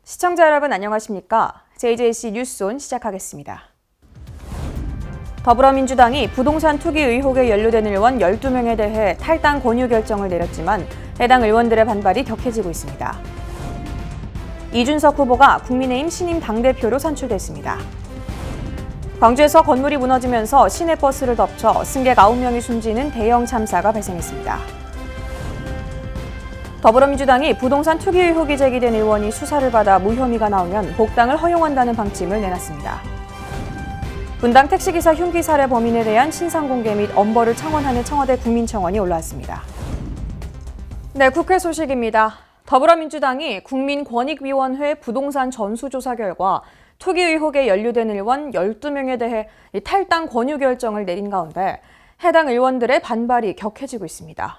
시청자 여러분 안녕하십니까? JJC 뉴스온 시작하겠습니다. 더불어민주당이 부동산 투기 의혹에 연루된 의원 12명에 대해 탈당 권유 결정을 내렸지만 해당 의원들의 반발이 격해지고 있습니다. 이준석 후보가 국민의힘 신임 당대표로 선출됐습니다. 광주에서 건물이 무너지면서 시내버스를 덮쳐 승객 9명이 숨지는 대형 참사가 발생했습니다. 더불어민주당이 부동산 투기 의혹이 제기된 의원이 수사를 받아 무혐의가 나오면 복당을 허용한다는 방침을 내놨습니다. 분당 택시기사 흉기 살해 범인에 대한 신상공개 및 엄벌을 청원하는 청와대 국민청원이 올라왔습니다. 네, 국회 소식입니다. 더불어민주당이 국민권익위원회 부동산 전수조사 결과 투기 의혹에 연루된 의원 12명에 대해 탈당 권유 결정을 내린 가운데 해당 의원들의 반발이 격해지고 있습니다.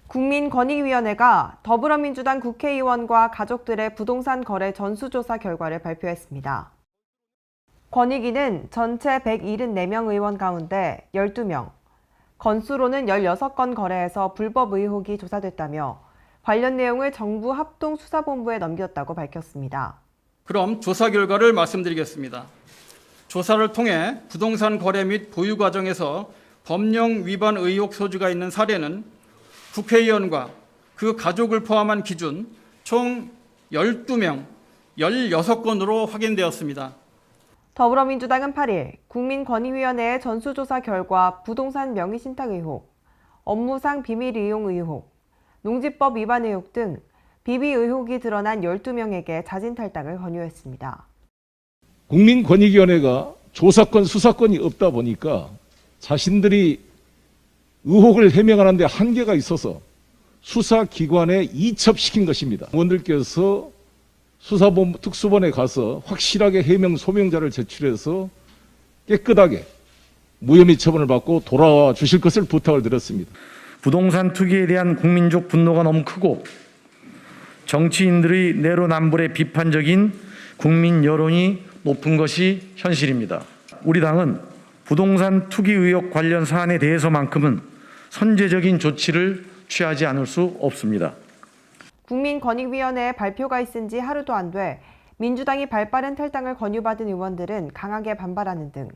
국민권익위원회가 더불어민주당 국회의원과 가족들의 부동산 거래 전수조사 결과를 발표했습니다. 권익위는 전체 174명 의원 가운데 12명, 건수로는 16건 거래에서 불법 의혹이 조사됐다며 관련 내용을 정부 합동수사본부에 넘겼다고 밝혔습니다. 그럼 조사 결과를 말씀드리겠습니다. 조사를 통해 부동산 거래 및 보유 과정에서 법령 위반 의혹 소지가 있는 사례는 국회의원과 그 가족을 포함한 기준 총 12명, 16건으로 확인되었습니다. 더불어민주당은 8일 국민권익위원회의 전수조사 결과 부동산 명의신탁 의혹, 업무상 비밀 이용 의혹, 농지법 위반 의혹 등 비비 의혹이 드러난 12명에게 자진 탈당을 권유했습니다. 국민권익위원회가 조사권, 수사권이 없다 보니까 자신들이 의혹을 해명하는 데 한계가 있어서 수사기관에 이첩시킨 것입니다. 의원들께서 수사본부 특수본에 가서 확실하게 해명 소명자를 제출해서 깨끗하게 무혐의 처분을 받고 돌아와 주실 것을 부탁을 드렸습니다. 부동산 투기에 대한 국민적 분노가 너무 크고 정치인들의 내로남불에 비판적인 국민 여론이 높은 것이 현실입니다. 우리 당은 부동산 투기 의혹 관련 사안에 대해서만큼은 선제적인 조치를 취하지 않을 수 없습니다. 국민권익위원회의 발표가 있은 지 하루도 안 돼 민주당이 발빠른 탈당을 권유받은 의원들은 강하게 반발하는 등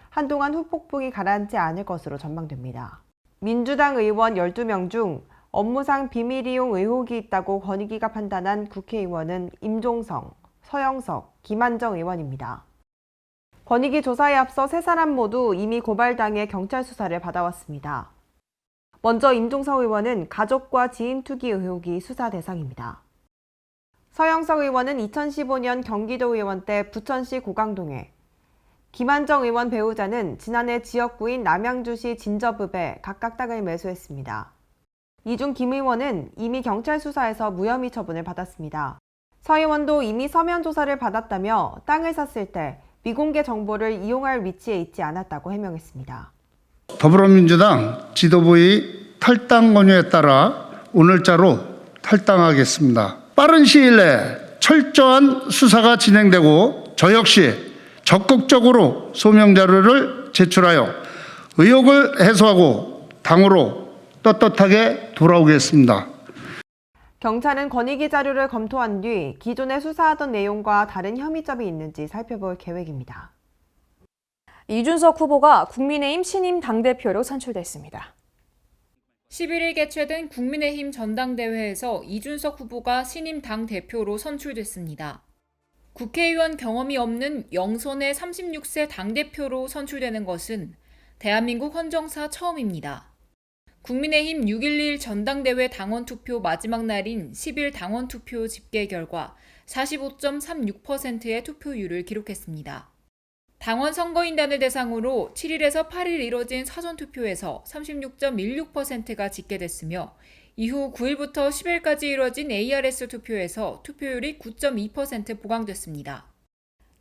한동안 후폭풍이 가라앉지 않을 것으로 전망됩니다. 민주당 의원 12명 중 업무상 비밀 이용 의혹이 있다고 권익위가 판단한 국회의원은 임종성, 서영석, 김한정 의원입니다. 권익위 조사에 앞서 세 사람 모두 이미 고발당해 경찰 수사를 받아왔습니다. 먼저 임종석 의원은 가족과 지인 투기 의혹이 수사 대상입니다. 서영석 의원은 2015년 경기도 의원 때 부천시 고강동에, 김한정 의원 배우자는 지난해 지역구인 남양주시 진저읍에 각각 땅을 매수했습니다. 이 중 김 의원은 이미 경찰 수사에서 무혐의 처분을 받았습니다. 서 의원도 이미 서면 조사를 받았다며 땅을 샀을 때 미공개 정보를 이용할 위치에 있지 않았다고 해명했습니다. 더불어민주당 지도부의 탈당 권유에 따라 오늘자로 탈당하겠습니다. 빠른 시일 내에 철저한 수사가 진행되고 저 역시 적극적으로 소명자료를 제출하여 의혹을 해소하고 당으로 떳떳하게 돌아오겠습니다. 경찰은 권익위 자료를 검토한 뒤 기존에 수사하던 내용과 다른 혐의점이 있는지 살펴볼 계획입니다. 이준석 후보가 국민의힘 신임 당대표로 선출됐습니다. 11일 개최된 국민의힘 전당대회에서 이준석 후보가 신임 당대표로 선출됐습니다. 국회의원 경험이 없는 영선의 36세 당대표로 선출되는 것은 대한민국 헌정사 처음입니다. 국민의힘 6.11 전당대회 당원투표 마지막 날인 10일 당원투표 집계 결과 45.36%의 투표율을 기록했습니다. 당원 선거인단을 대상으로 7일에서 8일 이뤄진 사전투표에서 36.16%가 집계됐으며 이후 9일부터 10일까지 이뤄진 ARS 투표에서 투표율이 9.2% 보강됐습니다.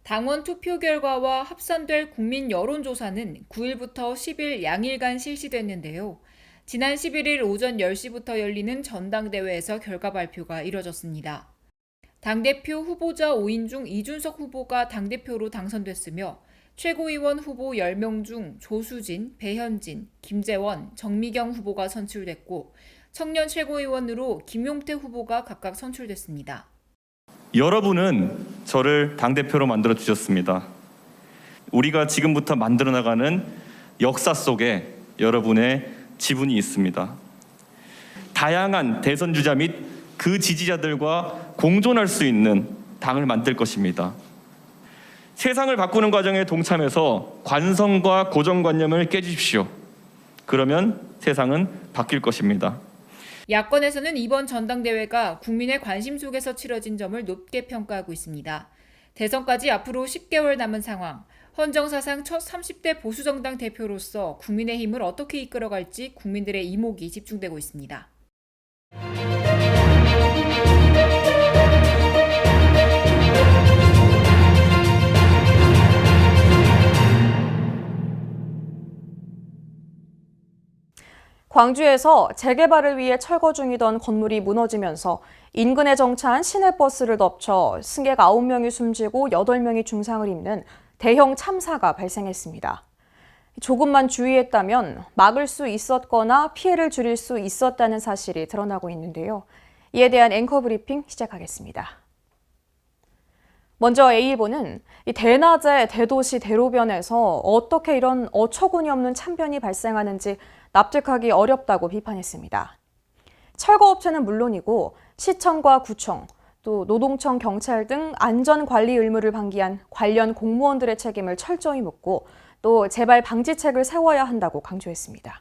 당원 투표 결과와 합산될 국민 여론조사는 9일부터 10일 양일간 실시됐는데요. 지난 11일 오전 10시부터 열리는 전당대회에서 결과 발표가 이뤄졌습니다. 당대표 후보자 5인 중 이준석 후보가 당대표로 당선됐으며 최고위원 후보 10명 중 조수진, 배현진, 김재원, 정미경 후보가 선출됐고 청년 최고위원으로 김용태 후보가 각각 선출됐습니다. 여러분은 저를 당대표로 만들어 주셨습니다. 우리가 지금부터 만들어 나가는 역사 속에 여러분의 지분이 있습니다. 다양한 대선 주자 및 그 지지자들과 공존할 수 있는 당을 만들 것입니다. 세상을 바꾸는 과정에 동참해서 관성과 고정관념을 깨주십시오. 그러면 세상은 바뀔 것입니다. 야권에서는 이번 전당대회가 국민의 관심 속에서 치러진 점을 높게 평가하고 있습니다. 대선까지 앞으로 10개월 남은 상황, 헌정사상 첫 30대 보수정당 대표로서 국민의힘을 어떻게 이끌어갈지 국민들의 이목이 집중되고 있습니다. 광주에서 재개발을 위해 철거 중이던 건물이 무너지면서 인근에 정차한 시내버스를 덮쳐 승객 9명이 숨지고 8명이 중상을 입는 대형 참사가 발생했습니다. 조금만 주의했다면 막을 수 있었거나 피해를 줄일 수 있었다는 사실이 드러나고 있는데요. 이에 대한 앵커 브리핑 시작하겠습니다. 먼저 A일보는 대낮에 대도시 대로변에서 어떻게 이런 어처구니 없는 참변이 발생하는지 납득하기 어렵다고 비판했습니다. 철거업체는 물론이고 시청과 구청, 또 노동청, 경찰 등 안전관리 의무를 방기한 관련 공무원들의 책임을 철저히 묻고 또 재발 방지책을 세워야 한다고 강조했습니다.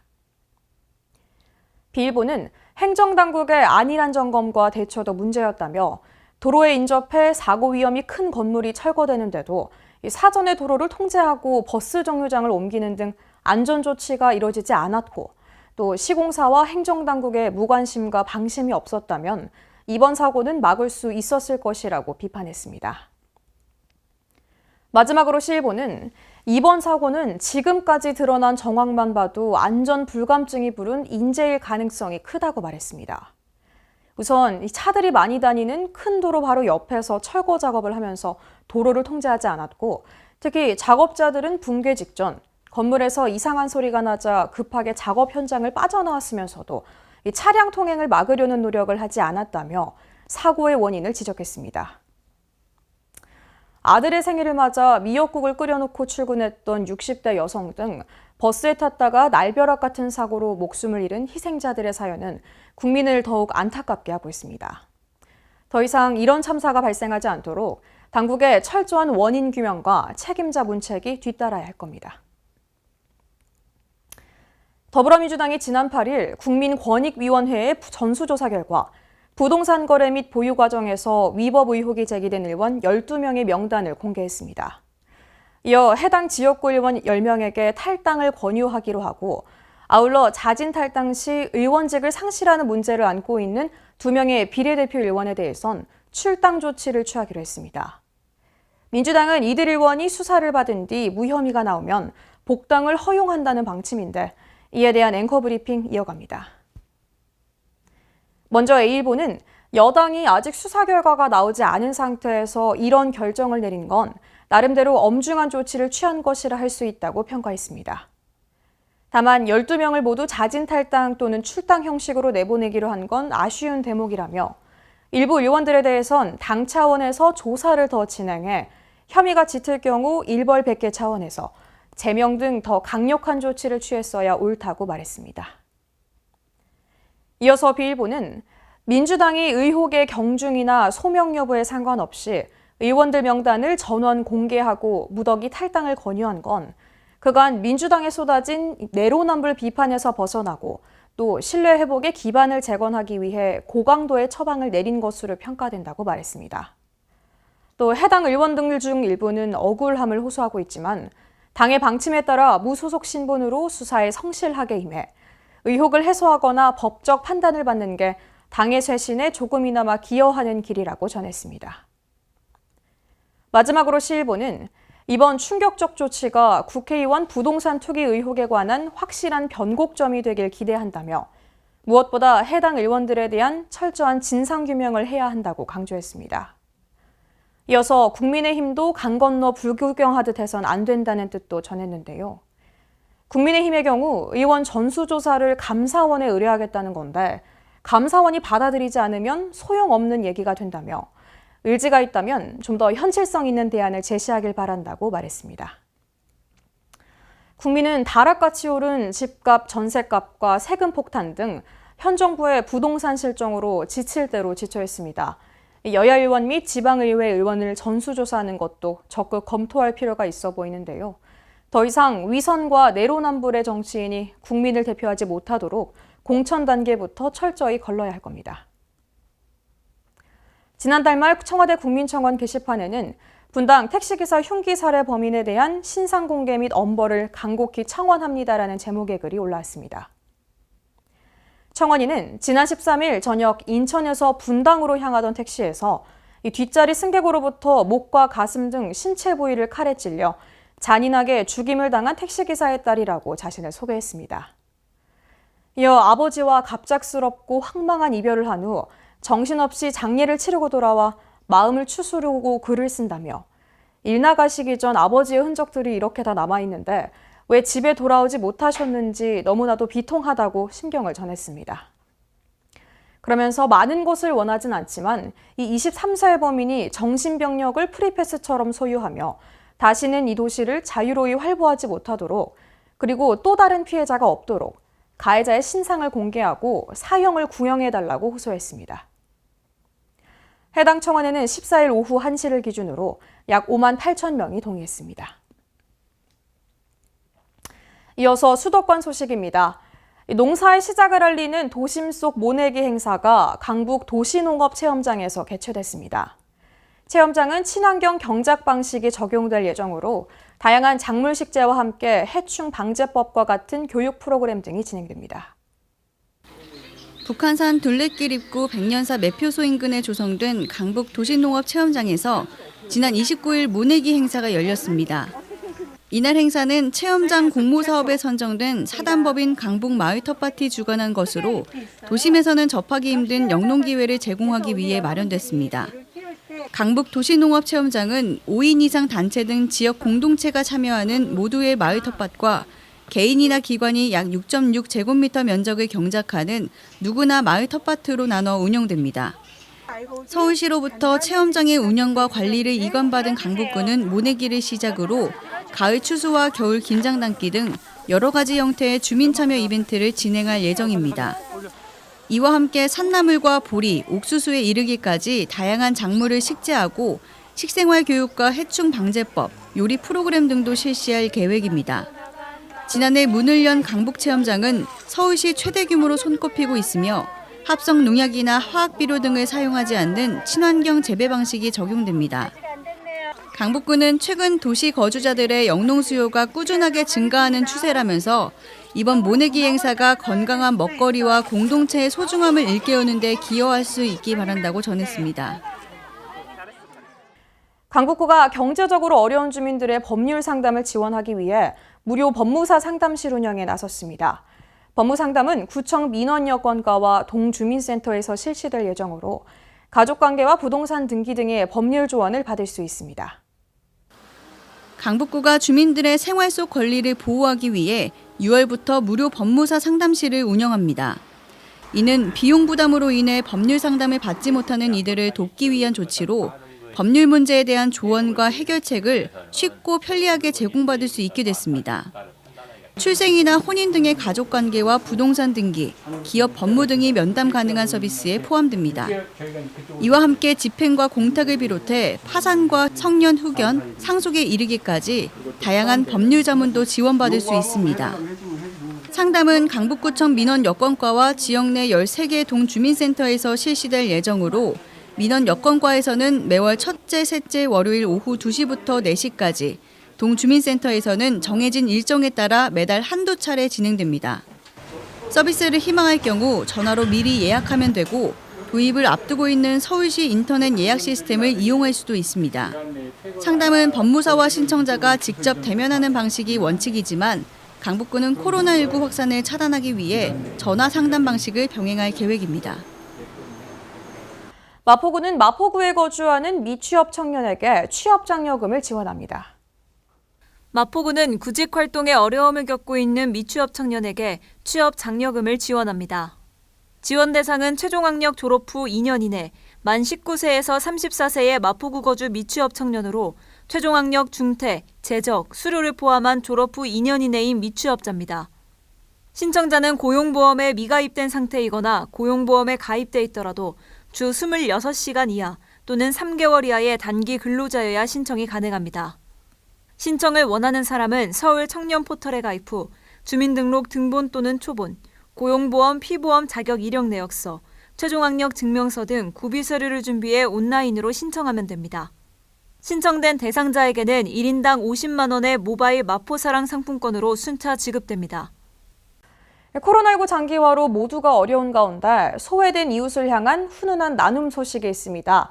B일보는 행정당국의 안일한 점검과 대처도 문제였다며 도로에 인접해 사고 위험이 큰 건물이 철거되는데도 사전에 도로를 통제하고 버스 정류장을 옮기는 등 안전조치가 이뤄지지 않았고 또 시공사와 행정당국의 무관심과 방심이 없었다면 이번 사고는 막을 수 있었을 것이라고 비판했습니다. 마지막으로 C일보는 이번 사고는 지금까지 드러난 정황만 봐도 안전 불감증이 부른 인재일 가능성이 크다고 말했습니다. 우선 차들이 많이 다니는 큰 도로 바로 옆에서 철거 작업을 하면서 도로를 통제하지 않았고 특히 작업자들은 붕괴 직전 건물에서 이상한 소리가 나자 급하게 작업 현장을 빠져나왔으면서도 차량 통행을 막으려는 노력을 하지 않았다며 사고의 원인을 지적했습니다. 아들의 생일을 맞아 미역국을 끓여놓고 출근했던 60대 여성 등 버스에 탔다가 날벼락 같은 사고로 목숨을 잃은 희생자들의 사연은 국민을 더욱 안타깝게 하고 있습니다. 더 이상 이런 참사가 발생하지 않도록 당국의 철저한 원인 규명과 책임자 문책이 뒤따라야 할 겁니다. 더불어민주당이 지난 8일 국민권익위원회의 전수조사 결과 부동산 거래 및 보유 과정에서 위법 의혹이 제기된 의원 12명의 명단을 공개했습니다. 이어 해당 지역구 의원 10명에게 탈당을 권유하기로 하고 아울러 자진 탈당 시 의원직을 상실하는 문제를 안고 있는 2명의 비례대표 의원에 대해선 출당 조치를 취하기로 했습니다. 민주당은 이들 의원이 수사를 받은 뒤 무혐의가 나오면 복당을 허용한다는 방침인데 이에 대한 앵커 브리핑 이어갑니다. 먼저 A일보는 여당이 아직 수사 결과가 나오지 않은 상태에서 이런 결정을 내린 건 나름대로 엄중한 조치를 취한 것이라 할 수 있다고 평가했습니다. 다만 12명을 모두 자진 탈당 또는 출당 형식으로 내보내기로 한 건 아쉬운 대목이라며 일부 의원들에 대해선 당 차원에서 조사를 더 진행해 혐의가 짙을 경우 일벌 100개 차원에서 제명 등 더 강력한 조치를 취했어야 옳다고 말했습니다. 이어서 B일보는 민주당이 의혹의 경중이나 소명 여부에 상관없이 의원들 명단을 전원 공개하고 무더기 탈당을 권유한 건 그간 민주당에 쏟아진 내로남불 비판에서 벗어나고 또 신뢰 회복의 기반을 재건하기 위해 고강도의 처방을 내린 것으로 평가된다고 말했습니다. 또 해당 의원들 중 일부는 억울함을 호소하고 있지만 당의 방침에 따라 무소속 신분으로 수사에 성실하게 임해 의혹을 해소하거나 법적 판단을 받는 게 당의 쇄신에 조금이나마 기여하는 길이라고 전했습니다. 마지막으로 C일보는 이번 충격적 조치가 국회의원 부동산 투기 의혹에 관한 확실한 변곡점이 되길 기대한다며 무엇보다 해당 의원들에 대한 철저한 진상규명을 해야 한다고 강조했습니다. 이어서 국민의힘도 강 건너 불구경하듯 해선 안 된다는 뜻도 전했는데요. 국민의힘의 경우 의원 전수조사를 감사원에 의뢰하겠다는 건데 감사원이 받아들이지 않으면 소용없는 얘기가 된다며 의지가 있다면 좀 더 현실성 있는 대안을 제시하길 바란다고 말했습니다. 국민은 다락같이 오른 집값, 전셋값과 세금 폭탄 등 현 정부의 부동산 실정으로 지칠 대로 지쳐 있습니다. 여야 의원 및 지방의회 의원을 전수조사하는 것도 적극 검토할 필요가 있어 보이는데요. 더 이상 위선과 내로남불의 정치인이 국민을 대표하지 못하도록 공천 단계부터 철저히 걸러야 할 겁니다. 지난달 말 청와대 국민청원 게시판에는 분당 택시기사 흉기 살해 범인에 대한 신상 공개 및 엄벌을 간곡히 청원합니다라는 제목의 글이 올라왔습니다. 청원인은 지난 13일 저녁 인천에서 분당으로 향하던 택시에서 이 뒷자리 승객으로부터 목과 가슴 등 신체 부위를 칼에 찔려 잔인하게 죽임을 당한 택시기사의 딸이라고 자신을 소개했습니다. 이어 아버지와 갑작스럽고 황망한 이별을 한 후 정신없이 장례를 치르고 돌아와 마음을 추스르고 글을 쓴다며 일 나가시기 전 아버지의 흔적들이 이렇게 다 남아있는데 왜 집에 돌아오지 못하셨는지 너무나도 비통하다고 심경을 전했습니다. 그러면서 많은 것을 원하진 않지만 이 23세의 범인이 정신병력을 프리패스처럼 소유하며 다시는 이 도시를 자유로이 활보하지 못하도록 그리고 또 다른 피해자가 없도록 가해자의 신상을 공개하고 사형을 구형해달라고 호소했습니다. 해당 청원에는 14일 오후 1시를 기준으로 약 5만 8천 명이 동의했습니다. 이어서 수도권 소식입니다. 농사의 시작을 알리는 도심 속 모내기 행사가 강북 도시농업체험장에서 개최됐습니다. 체험장은 친환경 경작 방식이 적용될 예정으로 다양한 작물 식재와 함께 해충 방제법과 같은 교육 프로그램 등이 진행됩니다. 북한산 둘레길 입구 백년사 매표소 인근에 조성된 강북 도시농업체험장에서 지난 29일 모내기 행사가 열렸습니다. 이날 행사는 체험장 공모 사업에 선정된 사단법인 강북 마을 텃밭이 주관한 것으로 도심에서는 접하기 힘든 영농 기회를 제공하기 위해 마련됐습니다. 강북 도시농업체험장은 5인 이상 단체 등 지역 공동체가 참여하는 모두의 마을 텃밭과 개인이나 기관이 약 6.6제곱미터 면적을 경작하는 누구나 마을 텃밭으로 나눠 운영됩니다. 서울시로부터 체험장의 운영과 관리를 이관받은 강북구는 모내기를 시작으로 가을 추수와 겨울 김장 담기 등 여러 가지 형태의 주민 참여 이벤트를 진행할 예정입니다. 이와 함께 산나물과 보리, 옥수수에 이르기까지 다양한 작물을 식재하고 식생활 교육과 해충 방제법, 요리 프로그램 등도 실시할 계획입니다. 지난해 문을 연 강북체험장은 서울시 최대 규모로 손꼽히고 있으며 합성 농약이나 화학비료 등을 사용하지 않는 친환경 재배 방식이 적용됩니다. 강북구는 최근 도시 거주자들의 영농 수요가 꾸준하게 증가하는 추세라면서 이번 모내기 행사가 건강한 먹거리와 공동체의 소중함을 일깨우는 데 기여할 수 있기 바란다고 전했습니다. 강북구가 경제적으로 어려운 주민들의 법률 상담을 지원하기 위해 무료 법무사 상담실 운영에 나섰습니다. 법무상담은 구청 민원여건과와 동주민센터에서 실시될 예정으로 가족관계와 부동산 등기 등의 법률 조언을 받을 수 있습니다. 강북구가 주민들의 생활 속 권리를 보호하기 위해 6월부터 무료 법무사 상담실을 운영합니다. 이는 비용 부담으로 인해 법률 상담을 받지 못하는 이들을 돕기 위한 조치로 법률 문제에 대한 조언과 해결책을 쉽고 편리하게 제공받을 수 있게 됐습니다. 출생이나 혼인 등의 가족관계와 부동산 등기, 기업 법무 등이 면담 가능한 서비스에 포함됩니다. 이와 함께 집행과 공탁을 비롯해 파산과 청년 후견, 상속에 이르기까지 다양한 법률 자문도 지원받을 수 있습니다. 상담은 강북구청 민원여건과와 지역 내 13개 동주민센터에서 실시될 예정으로 민원여건과에서는 매월 첫째, 셋째, 월요일 오후 2시부터 4시까지, 동주민센터에서는 정해진 일정에 따라 매달 한두 차례 진행됩니다. 서비스를 희망할 경우 전화로 미리 예약하면 되고 도입을 앞두고 있는 서울시 인터넷 예약 시스템을 이용할 수도 있습니다. 상담은 법무사와 신청자가 직접 대면하는 방식이 원칙이지만 강북구는 코로나19 확산을 차단하기 위해 전화 상담 방식을 병행할 계획입니다. 마포구는 마포구에 거주하는 미취업 청년에게 취업장려금을 지원합니다. 마포구는 구직 활동에 어려움을 겪고 있는 미취업 청년에게 취업 장려금을 지원합니다. 지원 대상은 최종학력 졸업 후 2년 이내 만 19세에서 34세의 마포구 거주 미취업 청년으로 최종학력 중퇴, 재적, 수료를 포함한 졸업 후 2년 이내인 미취업자입니다. 신청자는 고용보험에 미가입된 상태이거나 고용보험에 가입돼 있더라도 주 26시간 이하 또는 3개월 이하의 단기 근로자여야 신청이 가능합니다. 신청을 원하는 사람은 서울 청년 포털에 가입 후 주민등록 등본 또는 초본, 고용보험, 피보험 자격 이력 내역서, 최종학력 증명서 등 구비 서류를 준비해 온라인으로 신청하면 됩니다. 신청된 대상자에게는 1인당 50만 원의 모바일 마포사랑 상품권으로 순차 지급됩니다. 코로나19 장기화로 모두가 어려운 가운데 소외된 이웃을 향한 훈훈한 나눔 소식이 있습니다.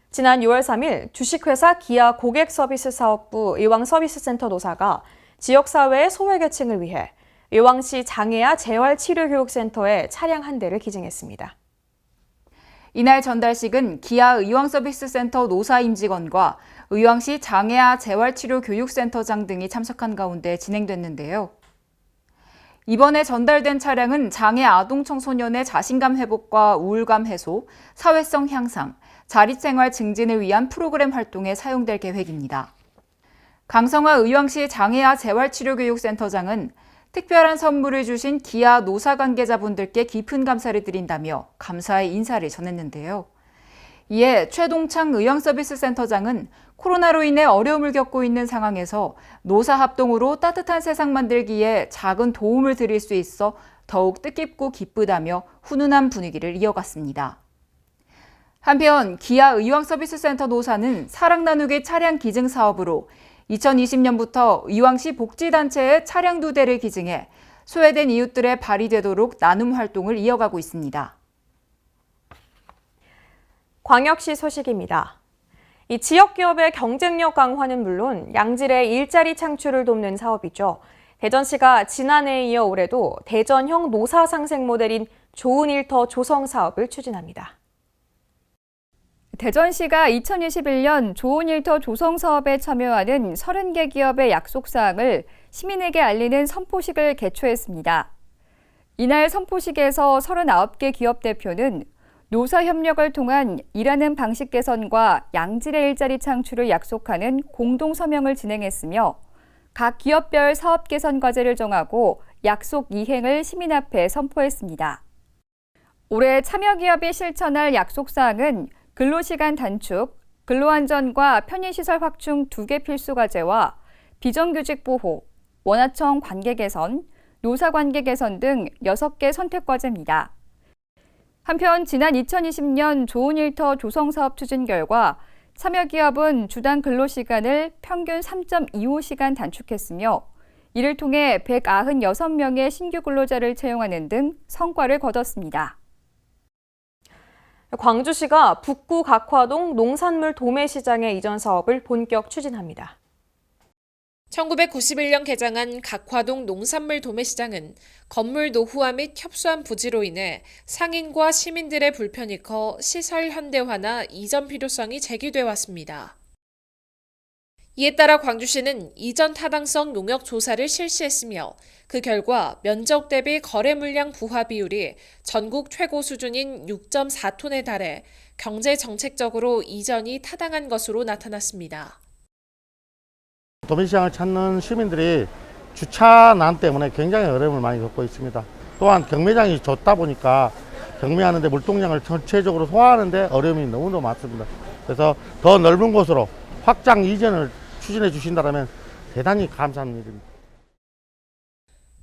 지난 6월 3일 주식회사 기아 고객서비스사업부 의왕서비스센터 노사가 지역사회의 소외계층을 위해 의왕시 장애아 재활치료교육센터에 차량 한 대를 기증했습니다. 이날 전달식은 기아 의왕서비스센터 노사 임직원과 의왕시 장애아 재활치료교육센터장 등이 참석한 가운데 진행됐는데요. 이번에 전달된 차량은 장애 아동 청소년의 자신감 회복과 우울감 해소, 사회성 향상, 자립생활 증진을 위한 프로그램 활동에 사용될 계획입니다. 강성화 의왕시 장애아 재활치료교육센터장은 특별한 선물을 주신 기아 노사 관계자분들께 깊은 감사를 드린다며 감사의 인사를 전했는데요. 이에 최동창 의왕서비스센터장은 코로나로 인해 어려움을 겪고 있는 상황에서 노사 합동으로 따뜻한 세상 만들기에 작은 도움을 드릴 수 있어 더욱 뜻깊고 기쁘다며 훈훈한 분위기를 이어갔습니다. 한편 기아 의왕서비스센터 노사는 사랑 나누기 차량 기증 사업으로 2020년부터 의왕시 복지단체에 차량 2대를 기증해 소외된 이웃들의 발이 되도록 나눔 활동을 이어가고 있습니다. 광역시 소식입니다. 이 지역 기업의 경쟁력 강화는 물론 양질의 일자리 창출을 돕는 사업이죠. 대전시가 지난해에 이어 올해도 대전형 노사 상생 모델인 좋은 일터 조성 사업을 추진합니다. 대전시가 2021년 좋은 일터 조성 사업에 참여하는 30개 기업의 약속 사항을 시민에게 알리는 선포식을 개최했습니다. 이날 선포식에서 39개 기업 대표는 노사 협력을 통한 일하는 방식 개선과 양질의 일자리 창출을 약속하는 공동 서명을 진행했으며 각 기업별 사업 개선 과제를 정하고 약속 이행을 시민 앞에 선포했습니다. 올해 참여 기업이 실천할 약속 사항은 근로시간 단축, 근로안전과 편의시설 확충 2개 필수 과제와 비정규직 보호, 원하청 관계 개선, 노사 관계 개선 등 6개 선택 과제입니다. 한편 지난 2020년 좋은 일터 조성 사업 추진 결과 참여 기업은 주당 근로시간을 평균 3.25시간 단축했으며 이를 통해 196명의 신규 근로자를 채용하는 등 성과를 거뒀습니다. 광주시가 북구 각화동 농산물 도매시장의 이전 사업을 본격 추진합니다. 1991년 개장한 각화동 농산물 도매시장은 건물 노후화 및 협소한 부지로 인해 상인과 시민들의 불편이 커 시설 현대화나 이전 필요성이 제기돼 왔습니다. 이에 따라 광주시는 이전 타당성 용역 조사를 실시했으며 그 결과 면적 대비 거래 물량 부화 비율이 전국 최고 수준인 6.4톤에 달해 경제 정책적으로 이전이 타당한 것으로 나타났습니다. 도매시장을 찾는 시민들이 주차난 때문에 굉장히 어려움을 많이 겪고 있습니다. 또한 경매장이 좁다 보니까 경매하는데 물동량을 전체적으로 소화하는데 어려움이 너무너무 많습니다. 그래서 더 넓은 곳으로 확장 이전을 추진해 주신다면 대단히 감사한 일입니다.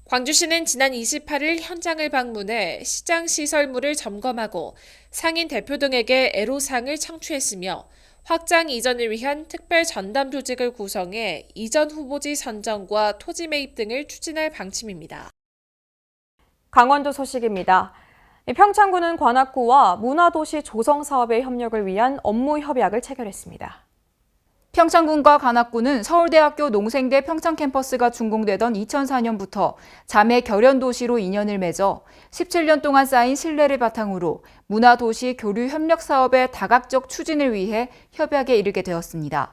광주시는 지난 28일 현장을 방문해 시장 시설물을 점검하고 상인 대표 등에게 애로사항을 청취했으며 확장 이전을 위한 특별 전담 조직을 구성해 이전 후보지 선정과 토지 매입 등을 추진할 방침입니다. 강원도 소식입니다. 평창군은 관악구와 문화도시 조성 사업의 협력을 위한 업무 협약을 체결했습니다. 평창군과 관악구는 서울대학교 농생대 평창 캠퍼스가 준공되던 2004년부터 자매 결연 도시로 인연을 맺어 17년 동안 쌓인 신뢰를 바탕으로 문화도시 교류 협력 사업의 다각적 추진을 위해 협약에 이르게 되었습니다.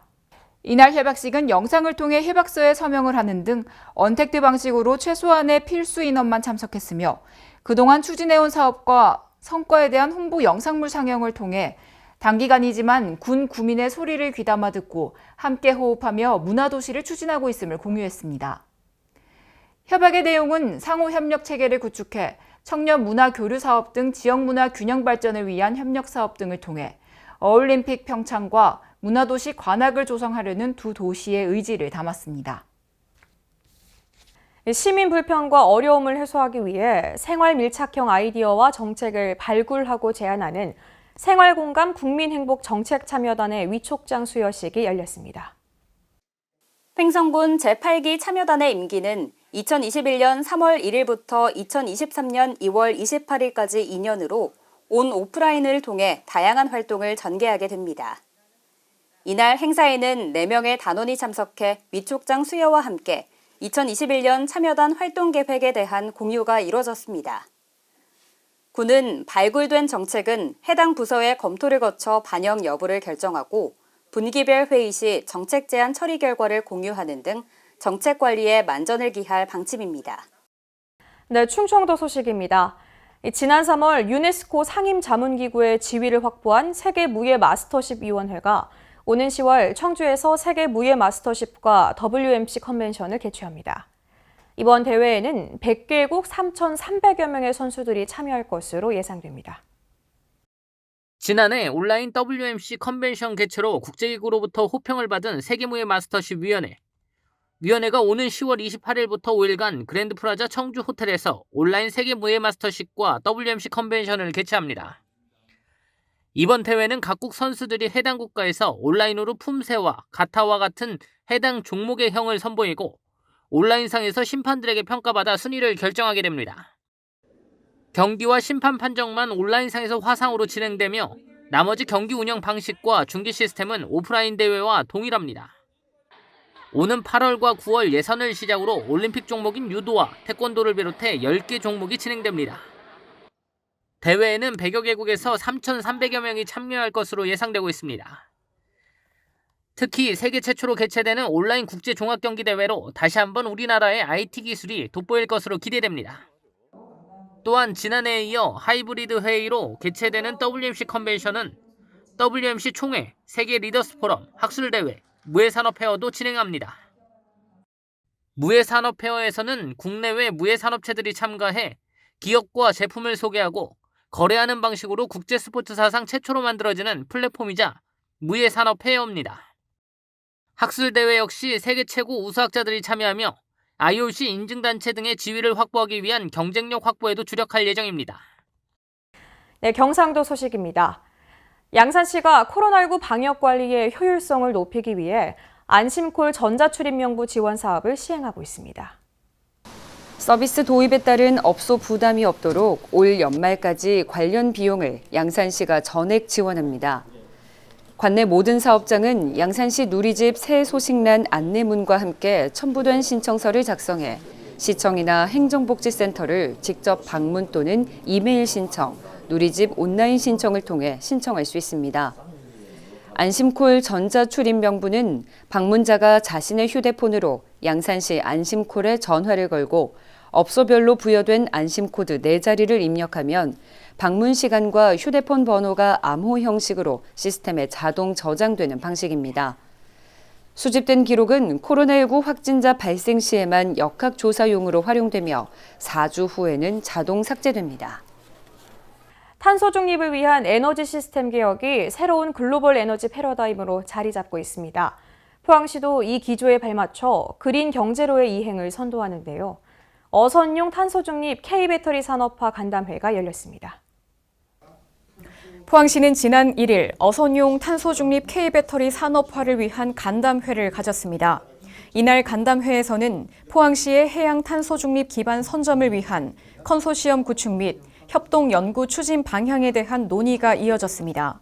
이날 협약식은 영상을 통해 협약서에 서명을 하는 등 언택트 방식으로 최소한의 필수 인원만 참석했으며 그동안 추진해온 사업과 성과에 대한 홍보 영상물 상영을 통해 단기간이지만 군 구민의 소리를 귀담아 듣고 함께 호흡하며 문화도시를 추진하고 있음을 공유했습니다. 협약의 내용은 상호 협력 체계를 구축해 청년 문화 교류 사업 등 지역 문화 균형 발전을 위한 협력 사업 등을 통해 어올림픽 평창과 문화도시 관악을 조성하려는 두 도시의 의지를 담았습니다. 시민 불편과 어려움을 해소하기 위해 생활 밀착형 아이디어와 정책을 발굴하고 제안하는 생활공감 국민행복 정책참여단의 위촉장 수여식이 열렸습니다. 횡성군 제8기 참여단의 임기는 2021년 3월 1일부터 2023년 2월 28일까지 2년으로 온 오프라인을 통해 다양한 활동을 전개하게 됩니다. 이날 행사에는 4명의 단원이 참석해 위촉장 수여와 함께 2021년 참여단 활동 계획에 대한 공유가 이뤄졌습니다. 군은 발굴된 정책은 해당 부서의 검토를 거쳐 반영 여부를 결정하고 분기별 회의 시 정책 제안 처리 결과를 공유하는 등 정책 관리에 만전을 기할 방침입니다. 네, 충청도 소식입니다. 지난 3월 유네스코 상임자문기구의 지위를 확보한 세계무예 마스터십위원회가 오는 10월 청주에서 세계무예 마스터십과 WMC 컨벤션을 개최합니다. 이번 대회에는 100개국 3,300여 명의 선수들이 참여할 것으로 예상됩니다. 지난해 온라인 WMC 컨벤션 개최로 국제기구로부터 호평을 받은 세계무예 마스터십위원회. 위원회가 오는 10월 28일부터 5일간 그랜드 프라자 청주 호텔에서 온라인 세계무예 마스터십과 WMC 컨벤션을 개최합니다. 이번 대회는 각국 선수들이 해당 국가에서 온라인으로 품새와 가타와 같은 해당 종목의 형을 선보이고 온라인상에서 심판들에게 평가받아 순위를 결정하게 됩니다. 경기와 심판 판정만 온라인상에서 화상으로 진행되며 나머지 경기 운영 방식과 중계 시스템은 오프라인 대회와 동일합니다. 오는 8월과 9월 예선을 시작으로 올림픽 종목인 유도와 태권도를 비롯해 10개 종목이 진행됩니다. 대회에는 100여 개국에서 3,300여 명이 참여할 것으로 예상되고 있습니다. 특히 세계 최초로 개최되는 온라인 국제 종합경기대회로 다시 한번 우리나라의 IT 기술이 돋보일 것으로 기대됩니다. 또한 지난해에 이어 하이브리드 회의로 개최되는 WMC 컨벤션은 WMC 총회, 세계 리더스 포럼, 학술대회, 무예산업페어도 진행합니다. 무예산업페어에서는 국내외 무예산업체들이 참가해 기업과 제품을 소개하고 거래하는 방식으로 국제 스포츠 사상 최초로 만들어지는 플랫폼이자 무예산업페어입니다. 학술대회 역시 세계 최고 우수학자들이 참여하며 IOC 인증단체 등의 지위를 확보하기 위한 경쟁력 확보에도 주력할 예정입니다. 네, 경상도 소식입니다. 양산시가 코로나19 방역관리의 효율성을 높이기 위해 안심콜 전자출입명부 지원 사업을 시행하고 있습니다. 서비스 도입에 따른 업소 부담이 없도록 올 연말까지 관련 비용을 양산시가 전액 지원합니다. 관내 모든 사업장은 양산시 누리집 새 소식란 안내문과 함께 첨부된 신청서를 작성해 시청이나 행정복지센터를 직접 방문 또는 이메일 신청, 누리집 온라인 신청을 통해 신청할 수 있습니다. 안심콜 전자출입명부는 방문자가 자신의 휴대폰으로 양산시 안심콜에 전화를 걸고 업소별로 부여된 안심코드 4자리를 입력하면 방문 시간과 휴대폰 번호가 암호 형식으로 시스템에 자동 저장되는 방식입니다. 수집된 기록은 코로나19 확진자 발생 시에만 역학조사용으로 활용되며 4주 후에는 자동 삭제됩니다. 탄소 중립을 위한 에너지 시스템 개혁이 새로운 글로벌 에너지 패러다임으로 자리 잡고 있습니다. 포항시도 이 기조에 발맞춰 그린 경제로의 이행을 선도하는데요. 어선용 탄소 중립 K배터리 산업화 간담회가 열렸습니다. 포항시는 지난 1일 어선용 탄소 중립 K배터리 산업화를 위한 간담회를 가졌습니다. 이날 간담회에서는 포항시의 해양 탄소 중립 기반 선점을 위한 컨소시엄 구축 및 협동 연구 추진 방향에 대한 논의가 이어졌습니다.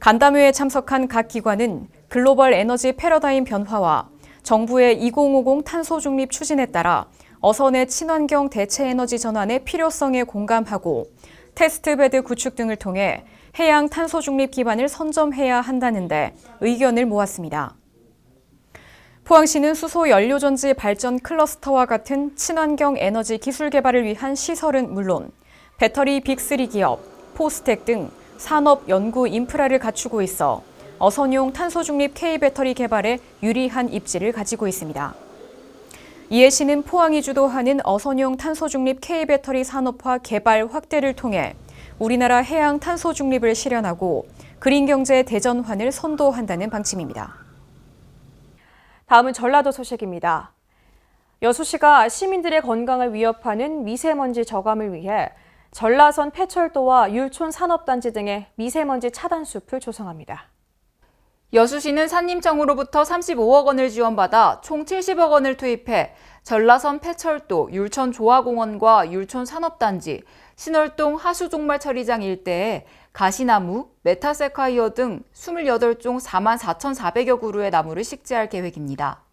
간담회에 참석한 각 기관은 글로벌 에너지 패러다임 변화와 정부의 2050 탄소 중립 추진에 따라 어선의 친환경 대체 에너지 전환의 필요성에 공감하고 테스트베드 구축 등을 통해 해양 탄소 중립 기반을 선점해야 한다는데 의견을 모았습니다. 포항시는 수소 연료전지 발전 클러스터와 같은 친환경 에너지 기술 개발을 위한 시설은 물론 배터리 빅3 기업, 포스텍 등 산업, 연구, 인프라를 갖추고 있어 어선용 탄소 중립 K배터리 개발에 유리한 입지를 가지고 있습니다. 이에 시는 포항이 주도하는 어선용 탄소 중립 K배터리 산업화 개발 확대를 통해 우리나라 해양 탄소 중립을 실현하고 그린 경제 대전환을 선도한다는 방침입니다. 다음은 전라도 소식입니다. 여수시가 시민들의 건강을 위협하는 미세먼지 저감을 위해 전라선 폐철도와 율촌 산업단지 등의 미세먼지 차단 숲을 조성합니다. 여수시는 산림청으로부터 35억 원을 지원받아 총 70억 원을 투입해 전라선 폐철도, 율촌 조화공원과 율촌 산업단지, 신월동 하수종말 처리장 일대에 가시나무, 메타세콰이어 등 28종 44,400여 그루의 나무를 식재할 계획입니다.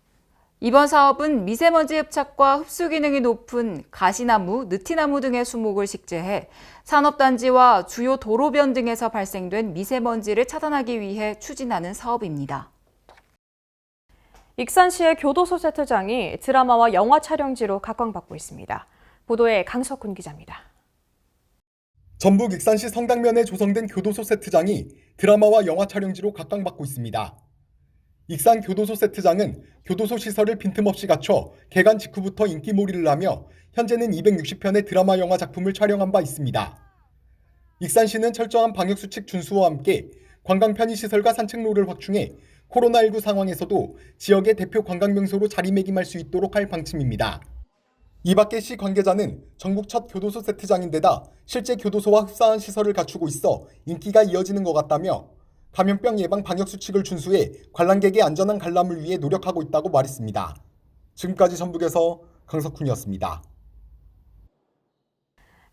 이번 사업은 미세먼지 흡착과 흡수 기능이 높은 가시나무, 느티나무 등의 수목을 식재해 산업단지와 주요 도로변 등에서 발생된 미세먼지를 차단하기 위해 추진하는 사업입니다. 익산시의 교도소 세트장이 드라마와 영화 촬영지로 각광받고 있습니다. 보도에 강석훈 기자입니다. 전북 익산시 성당면에 조성된 교도소 세트장이 드라마와 영화 촬영지로 각광받고 있습니다. 익산 교도소 세트장은 교도소 시설을 빈틈없이 갖춰 개관 직후부터 인기몰이를 하며 현재는 260편의 드라마 영화 작품을 촬영한 바 있습니다. 익산시는 철저한 방역수칙 준수와 함께 관광 편의시설과 산책로를 확충해 코로나19 상황에서도 지역의 대표 관광명소로 자리매김할 수 있도록 할 방침입니다. 이 밖에 시 관계자는 전국 첫 교도소 세트장인데다 실제 교도소와 흡사한 시설을 갖추고 있어 인기가 이어지는 것 같다며 감염병 예방 방역수칙을 준수해 관람객의 안전한 관람을 위해 노력하고 있다고 말했습니다. 지금까지 전북에서 강석훈이었습니다.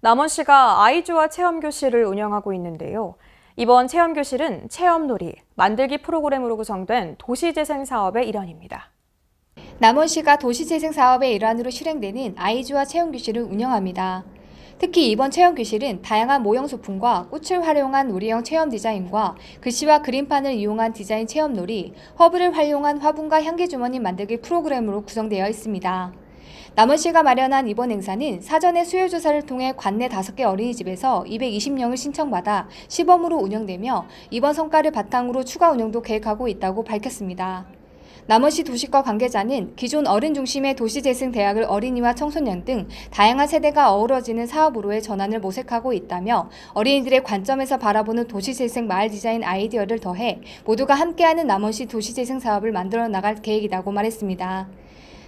남원시가 아이주와 체험교실을 운영하고 있는데요. 이번 체험교실은 체험놀이, 만들기 프로그램으로 구성된 도시재생 사업의 일환입니다. 남원시가 도시재생 사업의 일환으로 실행되는 아이주와 체험교실을 운영합니다. 특히 이번 체험교실은 다양한 모형 소품과 꽃을 활용한 놀이형 체험 디자인과 글씨와 그림판을 이용한 디자인 체험놀이, 허브를 활용한 화분과 향기 주머니 만들기 프로그램으로 구성되어 있습니다. 남원시가 마련한 이번 행사는 사전에 수요조사를 통해 관내 5개 어린이집에서 220명을 신청받아 시범으로 운영되며 이번 성과를 바탕으로 추가 운영도 계획하고 있다고 밝혔습니다. 남원시 도시과 관계자는 기존 어른 중심의 도시재생 대학을 어린이와 청소년 등 다양한 세대가 어우러지는 사업으로의 전환을 모색하고 있다며 어린이들의 관점에서 바라보는 도시재생 마을 디자인 아이디어를 더해 모두가 함께하는 남원시 도시재생 사업을 만들어 나갈 계획이라고 말했습니다.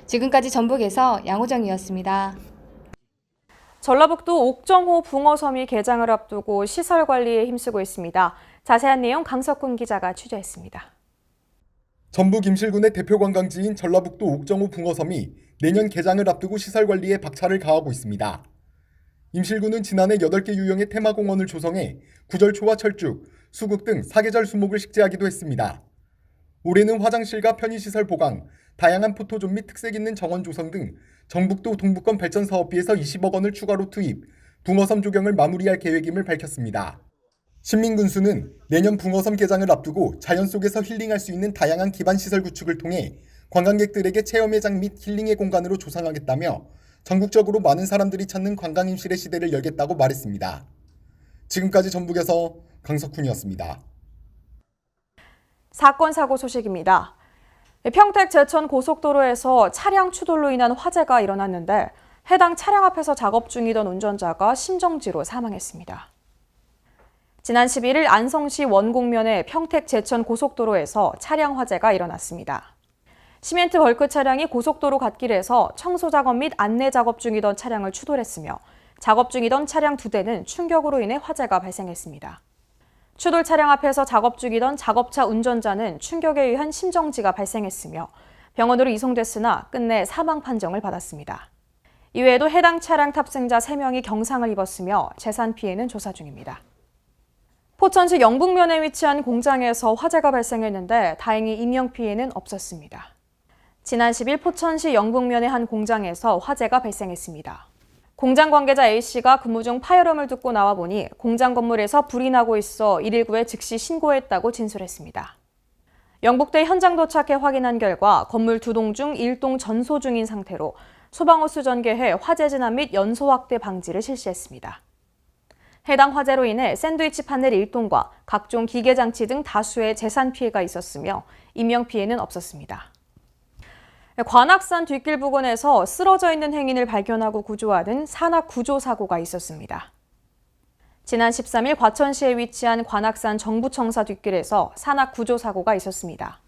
지금까지 전북에서 양호정이었습니다. 전라북도 옥정호 붕어섬이 개장을 앞두고 시설 관리에 힘쓰고 있습니다. 자세한 내용 강석훈 기자가 취재했습니다. 전북 임실군의 대표 관광지인 전라북도 옥정호 붕어섬이 내년 개장을 앞두고 시설 관리에 박차를 가하고 있습니다. 임실군은 지난해 8개 유형의 테마공원을 조성해 구절초와 철쭉, 수국 등 사계절 수목을 식재하기도 했습니다. 올해는 화장실과 편의시설 보강, 다양한 포토존 및 특색 있는 정원 조성 등 전북도 동부권 발전 사업비에서 20억 원을 추가로 투입, 붕어섬 조경을 마무리할 계획임을 밝혔습니다. 신민군수는 내년 붕어섬 개장을 앞두고 자연 속에서 힐링할 수 있는 다양한 기반시설 구축을 통해 관광객들에게 체험회장 및 힐링의 공간으로 조성하겠다며 전국적으로 많은 사람들이 찾는 관광임실의 시대를 열겠다고 말했습니다. 지금까지 전북에서 강석훈이었습니다. 사건 사고 소식입니다. 평택 제천 고속도로에서 차량 추돌로 인한 화재가 일어났는데 해당 차량 앞에서 작업 중이던 운전자가 심정지로 사망했습니다. 지난 11일 안성시 원곡면의 평택 제천 고속도로에서 차량 화재가 일어났습니다. 시멘트 벌크 차량이 고속도로 갓길에서 청소 작업 및 안내 작업 중이던 차량을 추돌했으며 작업 중이던 차량 2대는 충격으로 인해 화재가 발생했습니다. 추돌 차량 앞에서 작업 중이던 작업차 운전자는 충격에 의한 심정지가 발생했으며 병원으로 이송됐으나 끝내 사망 판정을 받았습니다. 이외에도 해당 차량 탑승자 3명이 경상을 입었으며 재산 피해는 조사 중입니다. 포천시 영북면에 위치한 공장에서 화재가 발생했는데 다행히 인명피해는 없었습니다. 지난 10일 포천시 영북면의 한 공장에서 화재가 발생했습니다. 공장 관계자 A씨가 근무 중 파열음을 듣고 나와 보니 공장 건물에서 불이 나고 있어 119에 즉시 신고했다고 진술했습니다. 영북대 현장 도착해 확인한 결과 건물 2동 중 1동 전소 중인 상태로 소방호수 전개해 화재 진압 및 연소 확대 방지를 실시했습니다. 해당 화재로 인해 샌드위치 판넬 1동과 각종 기계장치 등 다수의 재산 피해가 있었으며 인명피해는 없었습니다. 관악산 뒷길 부근에서 쓰러져 있는 행인을 발견하고 구조하는 산악구조사고가 있었습니다. 지난 13일 과천시에 위치한 관악산 정부청사 뒷길에서 산악구조사고가 있었습니다.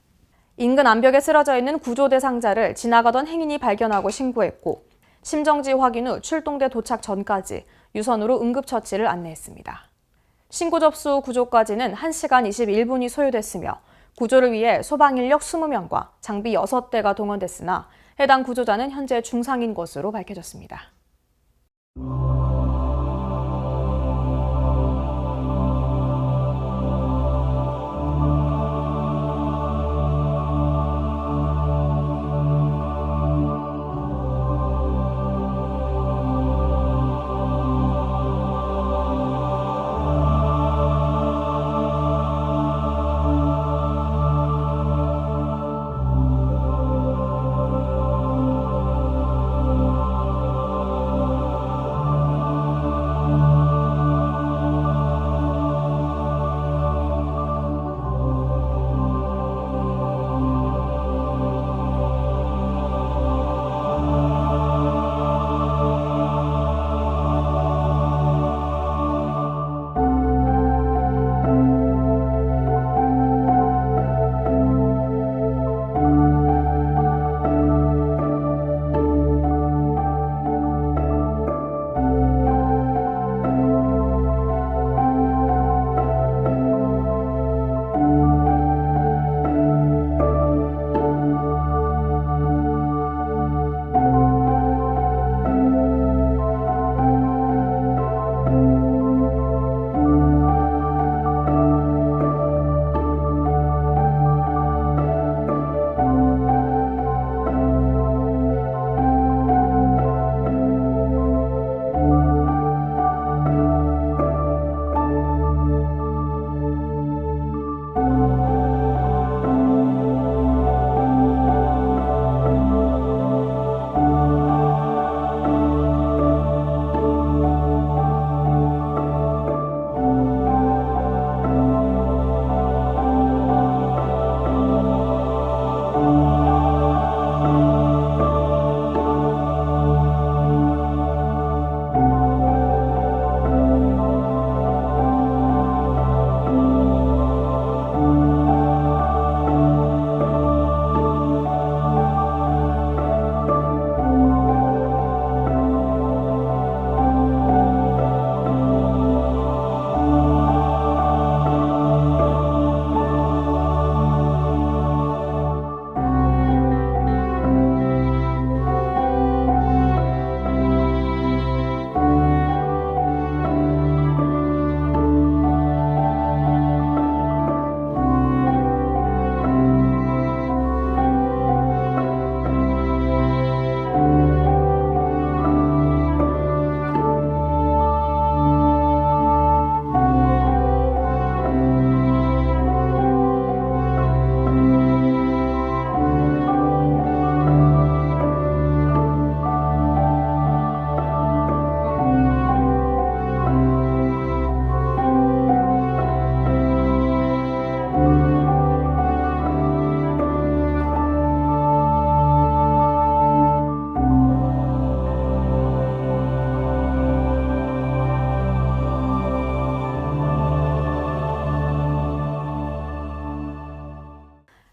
인근 암벽에 쓰러져 있는 구조 대상자를 지나가던 행인이 발견하고 신고했고 심정지 확인 후 출동대 도착 전까지 유선으로 응급처치를 안내했습니다. 신고 접수 후 구조까지는 1시간 21분이 소요됐으며 구조를 위해 소방인력 20명과 장비 6대가 동원됐으나 해당 구조자는 현재 중상인 것으로 밝혀졌습니다.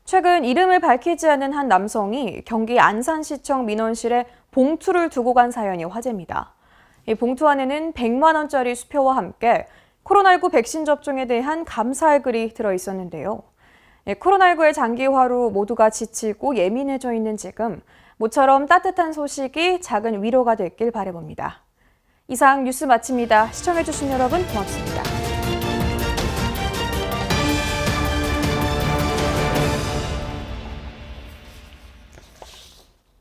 최근 이름을 밝히지 않은 한 남성이 경기 안산시청 민원실에 봉투를 두고 간 사연이 화제입니다. 이 봉투 안에는 100만 원짜리 수표와 함께 코로나19 백신 접종에 대한 감사의 글이 들어 있었는데요. 코로나19의 장기화로 모두가 지치고 예민해져 있는 지금 모처럼 따뜻한 소식이 작은 위로가 됐길 바라봅니다. 이상 뉴스 마칩니다. 시청해주신 여러분 고맙습니다.